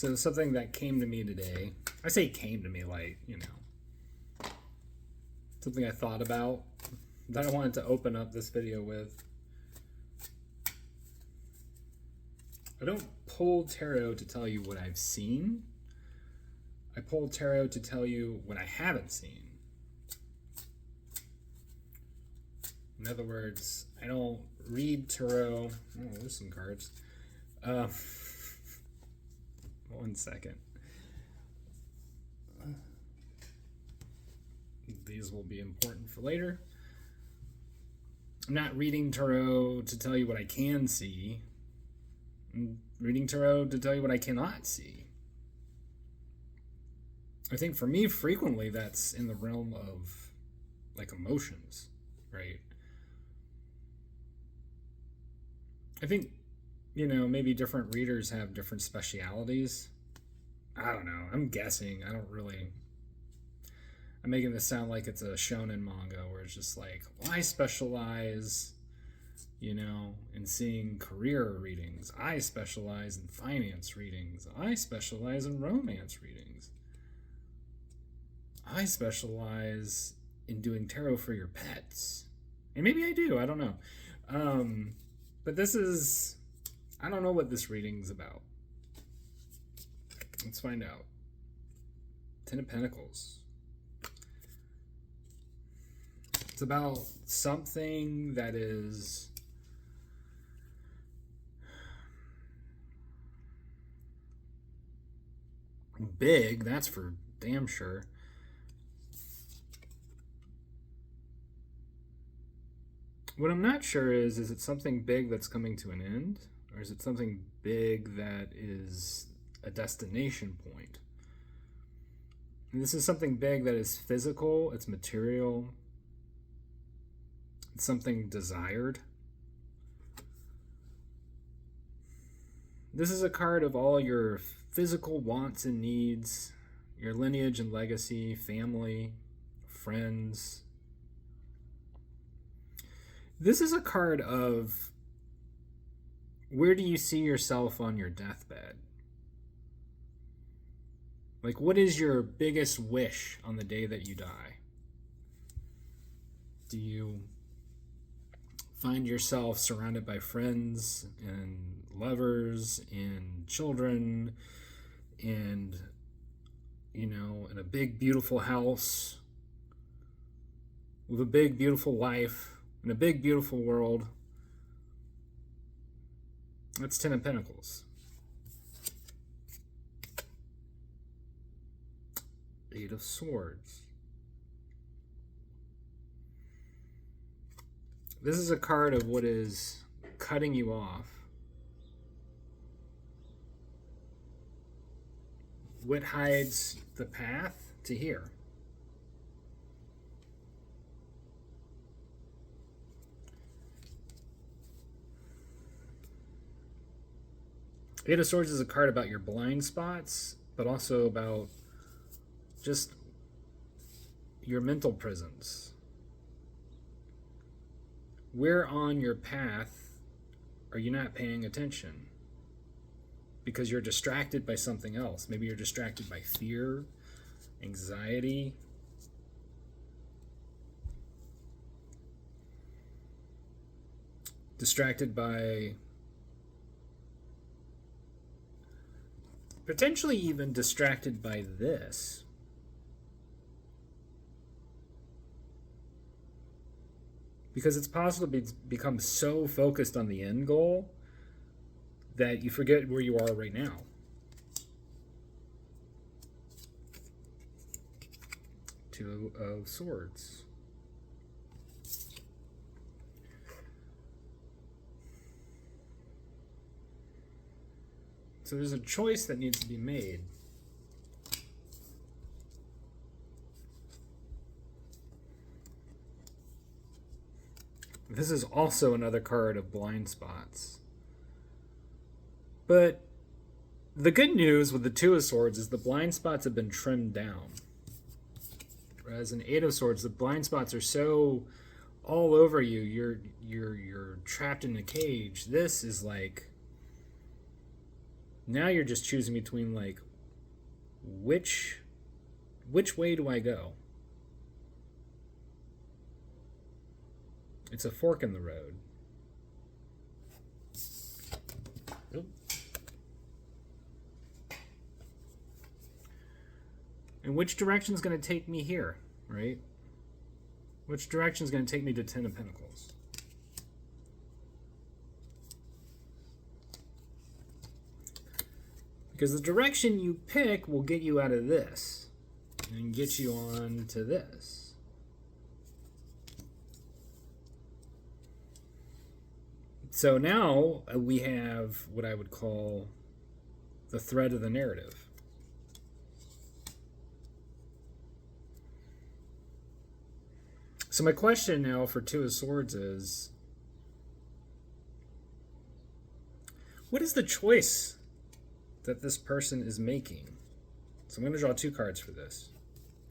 So something that came to me today, I say came to me like, something I thought about that I wanted to open up this video with. I don't pull tarot to tell you what I've seen. I pull tarot to tell you what I haven't seen. In other words, I don't read tarot. Oh, there's some cards. 1 second. These will be important for later. I'm not reading tarot to tell you what I can see. I'm reading tarot to tell you what I cannot see. I think for me, frequently that's in the realm of like emotions, right? I think, maybe different readers have different specialities. I don't know. I'm guessing. I'm making this sound like it's a shonen manga where it's just like, well, I specialize, in seeing career readings. I specialize in finance readings. I specialize in romance readings. I specialize in doing tarot for your pets. And maybe I do. I don't know. But I don't know what this reading's about. Let's find out. 10 of Pentacles. It's about something that is big, that's for damn sure. What I'm not sure is it something big that's coming to an end? Or is it something big that is a destination point? And this is something big that is physical, it's material, it's something desired. This is a card of all your physical wants and needs, your lineage and legacy, family, friends. This is a card of where do you see yourself on your deathbed? Like, what is your biggest wish on the day that you die? Do you find yourself surrounded by friends and lovers and children and, in a big, beautiful house with a big, beautiful life? In a big, beautiful world? That's 10 of Pentacles. 8 of Swords. This is a card of what is cutting you off. What hides the path to here? Eight of Swords is a card about your blind spots, but also about just your mental prisons. Where on your path are you not paying attention? Because you're distracted by something else. Maybe you're distracted by fear, anxiety. Distracted by potentially even distracted by this. Because it's possible to become so focused on the end goal that you forget where you are right now. Two of Swords. So there's a choice that needs to be made. This is also another card of blind spots. But the good news with the Two of Swords is the blind spots have been trimmed down. Whereas in Eight of Swords, the blind spots are so all over you. You're trapped in a cage. This is like Now you're just choosing between like which way do I go? It's a fork in the road. Oop. And which direction is going to take me here, right? Which direction is going to take me to Ten of Pentacles? Because the direction you pick will get you out of this and get you on to this. So now we have what I would call the thread of the narrative. So my question now for Two of Swords is, what is the choice that this person is making? So I'm going to draw two cards for this,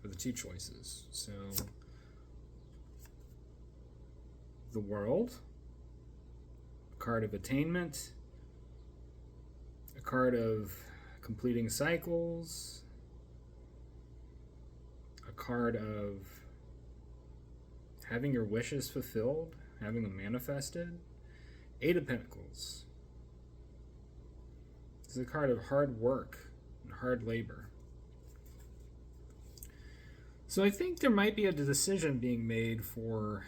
for the two choices. So the World, a card of attainment, a card of completing cycles, a card of having your wishes fulfilled, having them manifested. Eight of Pentacles. This is a card of hard work and hard labor. So I think there might be a decision being made for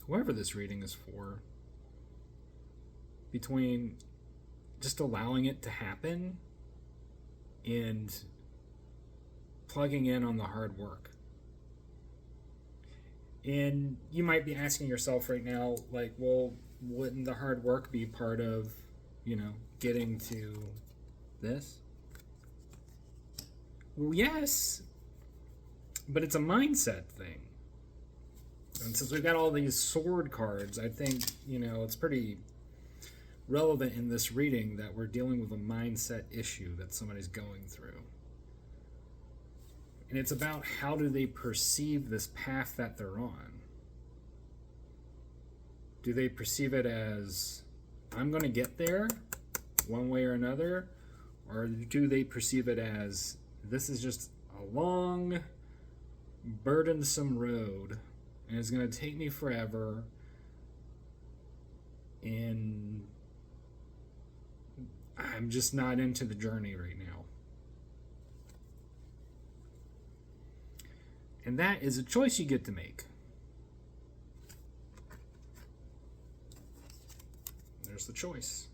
whoever this reading is for, between just allowing it to happen and plugging in on the hard work. And you might be asking yourself right now, like, well, wouldn't the hard work be part of, getting to this? Well, yes, but it's a mindset thing. And since we've got all these sword cards, I think, it's pretty relevant in this reading that we're dealing with a mindset issue that somebody's going through. And it's about how do they perceive this path that they're on. Do they perceive it as, I'm going to get there one way or another? Or do they perceive it as, this is just a long, burdensome road, and it's going to take me forever, and I'm just not into the journey right now? And that is a choice you get to make. There's the choice.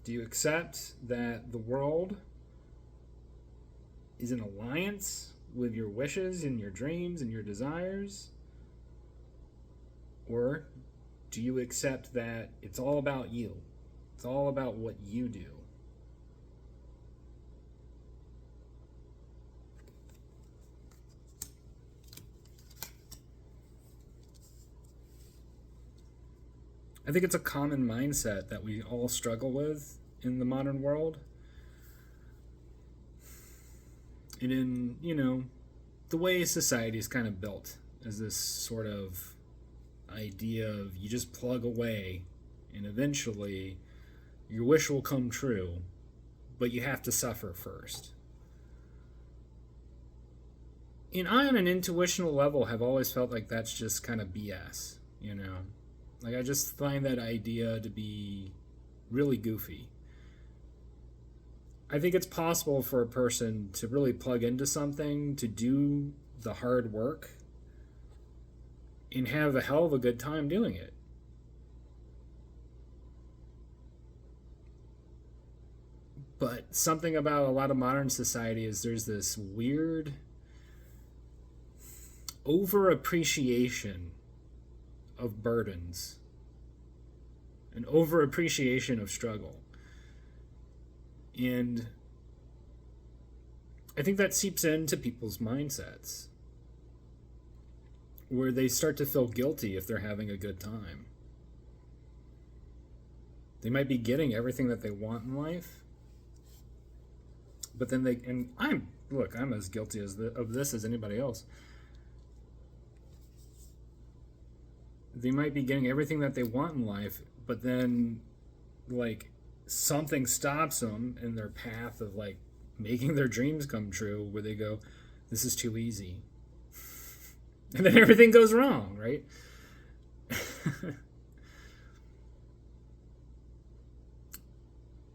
Do you accept that the world is in alliance with your wishes and your dreams and your desires? Or do you accept that it's all about you? It's all about what you do? I think it's a common mindset that we all struggle with in the modern world. And in, the way society is kind of built as this sort of idea of you just plug away and eventually your wish will come true, but you have to suffer first. And I, on an intuitional level, have always felt like that's just kind of BS, Like, I just find that idea to be really goofy. I think it's possible for a person to really plug into something, to do the hard work, and have a hell of a good time doing it. But something about a lot of modern society is there's this weird over-appreciation of burdens, an over-appreciation of struggle. And I think that seeps into people's mindsets, where they start to feel guilty if they're having a good time. They might be getting everything that they want in life, but then I'm as guilty of this as anybody else. They might be getting everything that they want in life, but then like something stops them in their path of like making their dreams come true, where they go, this is too easy. And then everything goes wrong, right?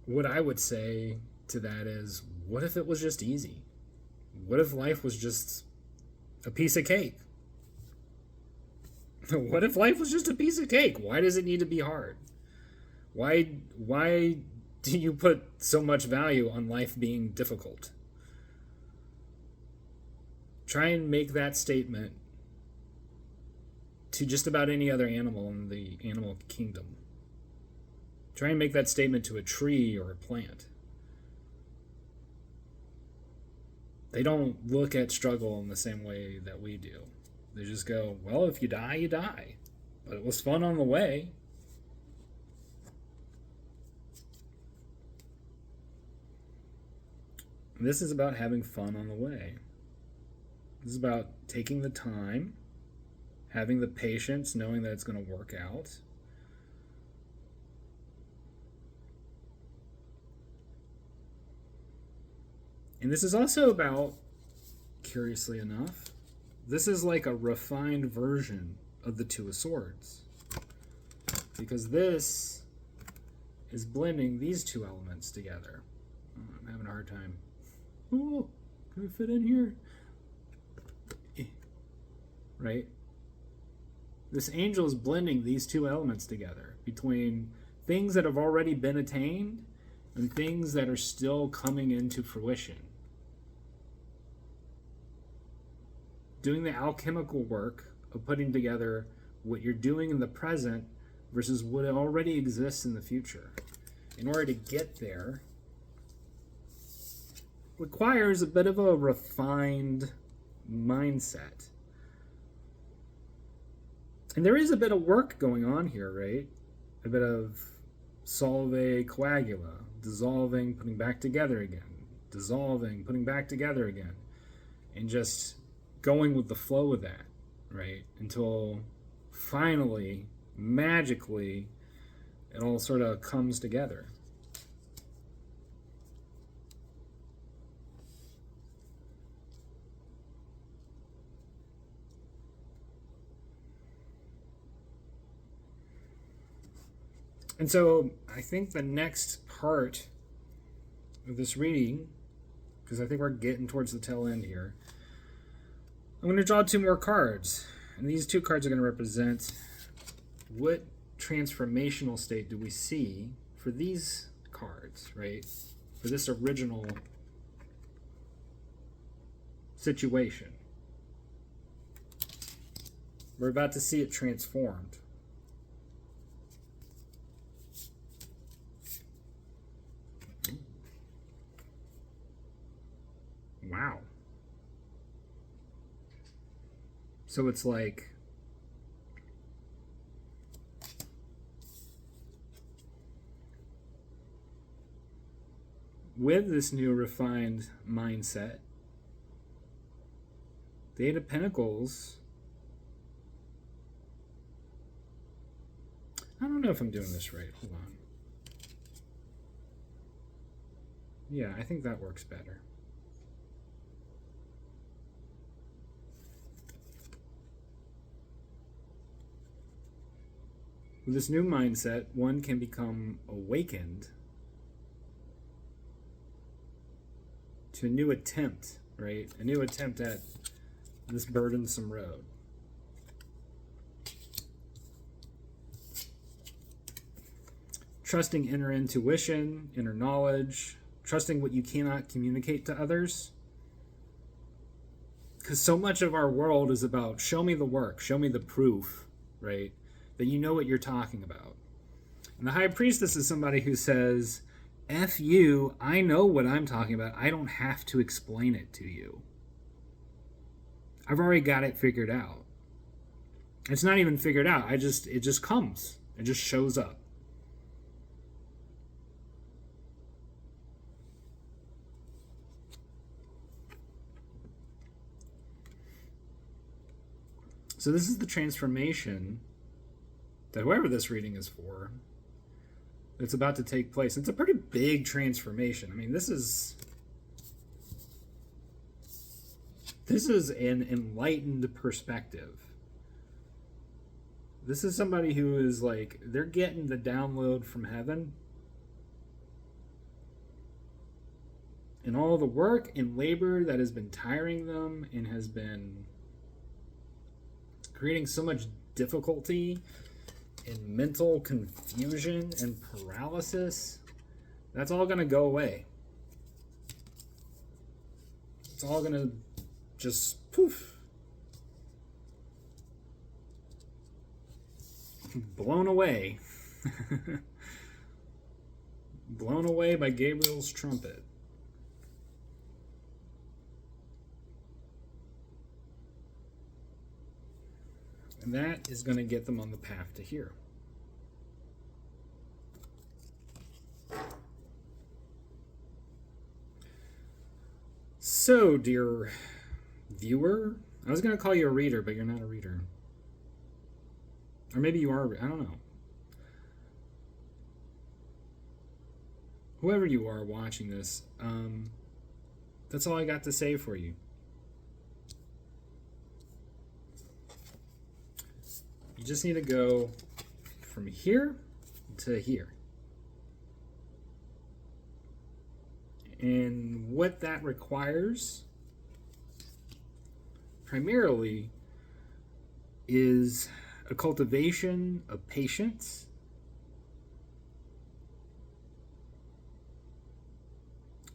What I would say to that is, what if it was just easy? What if life was just a piece of cake? What if life was just a piece of cake? Why does it need to be hard? Why do you put so much value on life being difficult? Try and make that statement to just about any other animal in the animal kingdom. Try and make that statement to a tree or a plant. They don't look at struggle in the same way that we do. They just go, well, if you die, you die. But it was fun on the way. And this is about having fun on the way. This is about taking the time, having the patience, knowing that it's going to work out. And this is also about, curiously enough, this is like a refined version of the Two of Swords. Because this is blending these two elements together. Oh, I'm having a hard time. Oh, can I fit in here? Right? This angel is blending these two elements together between things that have already been attained and things that are still coming into fruition. Doing the alchemical work of putting together what you're doing in the present versus what already exists in the future. In order to get there, requires a bit of a refined mindset. And there is a bit of work going on here, right? A bit of solve coagula, dissolving, putting back together again, dissolving, putting back together again, and just going with the flow of that, right? Until finally, magically, it all sort of comes together. And so I think the next part of this reading, because I think we're getting towards the tail end here, I'm going to draw two more cards. And these two cards are going to represent what transformational state do we see for these cards, right? For this original situation. We're about to see it transformed. Wow. So it's like with this new refined mindset, the Eight of Pentacles, I don't know if I'm doing this right. Hold on. Yeah, I think that works better. With this new mindset, one can become awakened to a new attempt, right? A new attempt at this burdensome road. Trusting inner intuition, inner knowledge, trusting what you cannot communicate to others. Because so much of our world is about show me the work, show me the proof, right? That you know what you're talking about. And the High Priestess is somebody who says, F you, I know what I'm talking about. I don't have to explain it to you. I've already got it figured out. It's not even figured out. It just comes. It just shows up. So this is the transformation that whoever this reading is for that's about to take place. It's a pretty big transformation. I mean, this is an enlightened perspective. This is somebody who is like, they're getting the download from heaven. And all the work and labor that has been tiring them and has been creating so much difficulty and mental confusion and paralysis, that's all going to go away. It's all going to just poof. Blown away. Blown away by Gabriel's trumpet. And that is going to get them on the path to here. So, dear viewer, I was going to call you a reader, but you're not a reader. Or maybe you are, I don't know. Whoever you are watching this, that's all I got to say for you. You just need to go from here to here. And what that requires primarily is a cultivation of patience,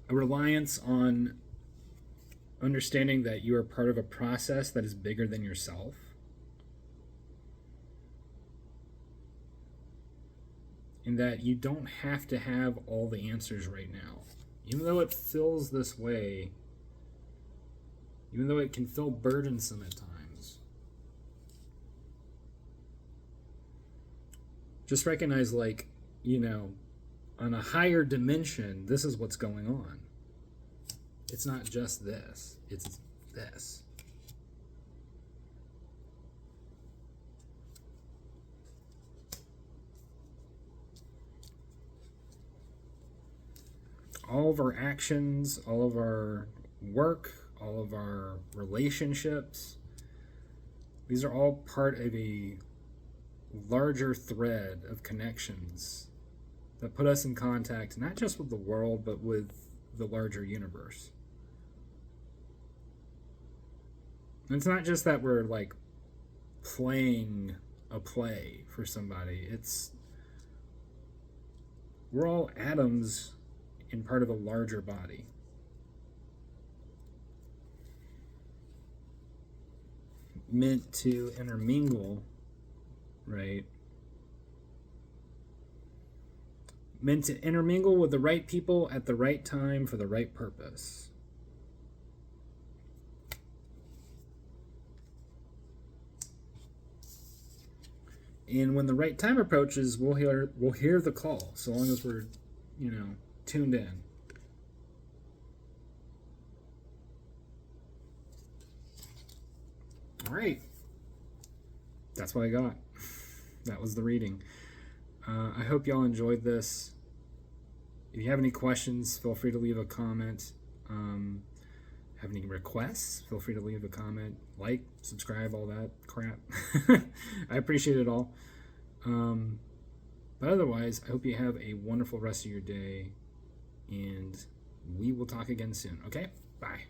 a reliance on understanding that you are part of a process that is bigger than yourself, and that you don't have to have all the answers right now. Even though it feels this way, even though it can feel burdensome at times, just recognize, like, you know, on a higher dimension, this is what's going on. It's not just this, it's this. All of our actions, all of our work, all of our relationships, these are all part of a larger thread of connections that put us in contact not just with the world, but with the larger universe. And it's not just that we're like playing a play for somebody. We're all atoms in part of a larger body. Meant to intermingle, right? Meant to intermingle with the right people at the right time for the right purpose. And when the right time approaches, we'll hear the call, so long as we're, you know, tuned in. All right. That's what I got. That was the reading. I hope y'all enjoyed this. If you have any questions, feel free to leave a comment. Have any requests, feel free to leave a comment. Like, subscribe, all that crap. I appreciate it all. But otherwise, I hope you have a wonderful rest of your day. And we will talk again soon. Okay? Bye.